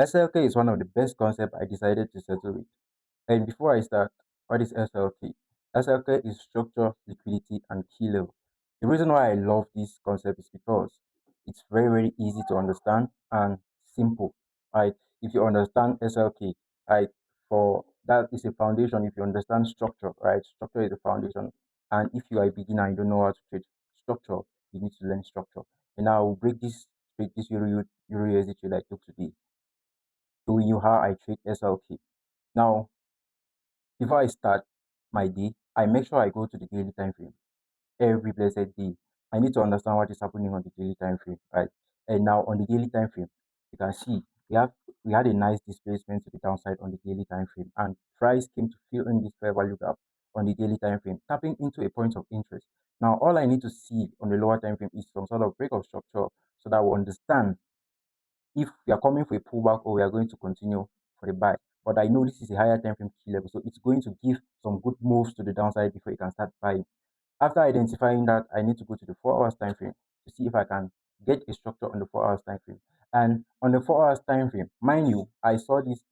SLK is one of the best concepts I decided to settle with. And before I start, what is SLK? SLK is structure, liquidity, and key level. The reason why I love this concept is because it's very, very easy to understand and simple. Right? If you understand SLK, right, for that is a foundation. If you understand structure, right, structure is the foundation. And if you are a beginner and you don't know how to trade structure, you need to learn structure. And now I will break this Euro USD trade I took today, showing you how I trade SLK. Now, before I start my day, I make sure I go to the daily time frame every blessed day. I need to understand what is happening on the daily time frame, right? And now on the daily time frame, you can see we had a nice displacement to the downside on the daily time frame, and price came to fill in this fair value gap on the daily time frame, tapping into a point of interest. Now, all I need to see on the lower time frame is some sort of break of structure so that we understand if we are coming for a pullback or we are going to continue for a buy. But I know this is a higher time frame key level, so it's going to give some good moves to the downside before you can start buying. After identifying that, I need to go to the 4 hours time frame to see if I can get a structure on the 4 hours time frame. And on the 4 hours time frame, mind you, I saw these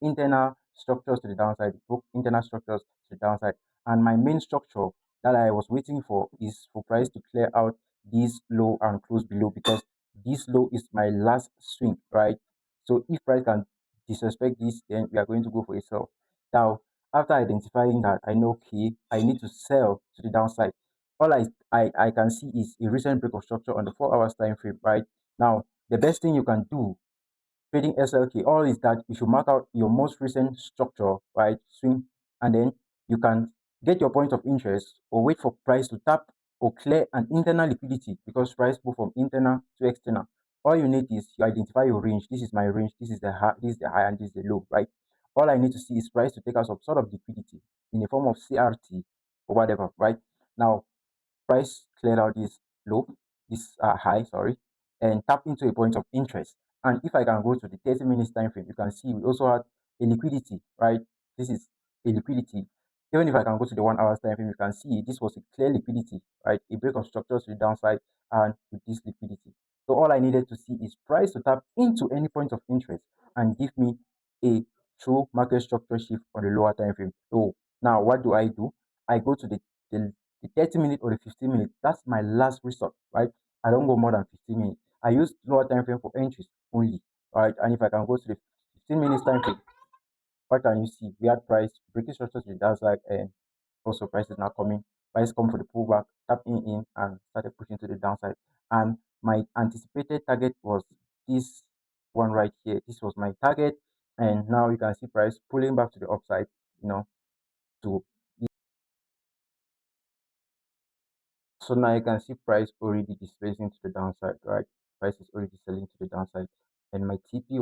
internal structures to the downside, broke internal structures to the downside. And my main structure that I was waiting for is for price to clear out this low and close below, because this low is my last swing, right? So if price can disrespect this, then we are going to go for a sell. Now, after identifying that, I know, okay, I need to sell to the downside. All I can see is a recent break of structure on the 4 hours time frame, right? Now, the best thing you can do trading SLK, all is that you should mark out your most recent structure, right? Swing, and then you can get your point of interest or wait for price to tap or clear an internal liquidity, because price move from internal to external. All you need is you identify your range. This is my range, this is the high, this is the high, and this is the low, right? All I need to see is price to take out some sort of liquidity in the form of CRT or whatever, right? Now, price cleared out this low, this high, sorry, and tap into a point of interest. And if I can go to the 30 minutes time frame, you can see we also had a liquidity, right? This is a liquidity. Even if I can go to the 1 hour time frame, you can see this was a clear liquidity, right? A break of structures to the downside and with this liquidity. So all I needed to see is price to tap into any point of interest and give me a true market structure shift on the lower time frame. So now what do? I go to the 30 minute or the 15 minute. That's my last resort, right? I don't go more than 15 minutes. I use lower time frame for entries only, right? And if I can go to the 15 minutes time frame, what can you see? We had price breaking structures with downside, and also price is now coming. Price come for the pullback, tapping in and started pushing to the downside. And my anticipated target was this one right here. This was my target, and now you can see price pulling back to the upside, you know, to so now you can see price already displacing to the downside, right? Price is already selling to the downside, and my TP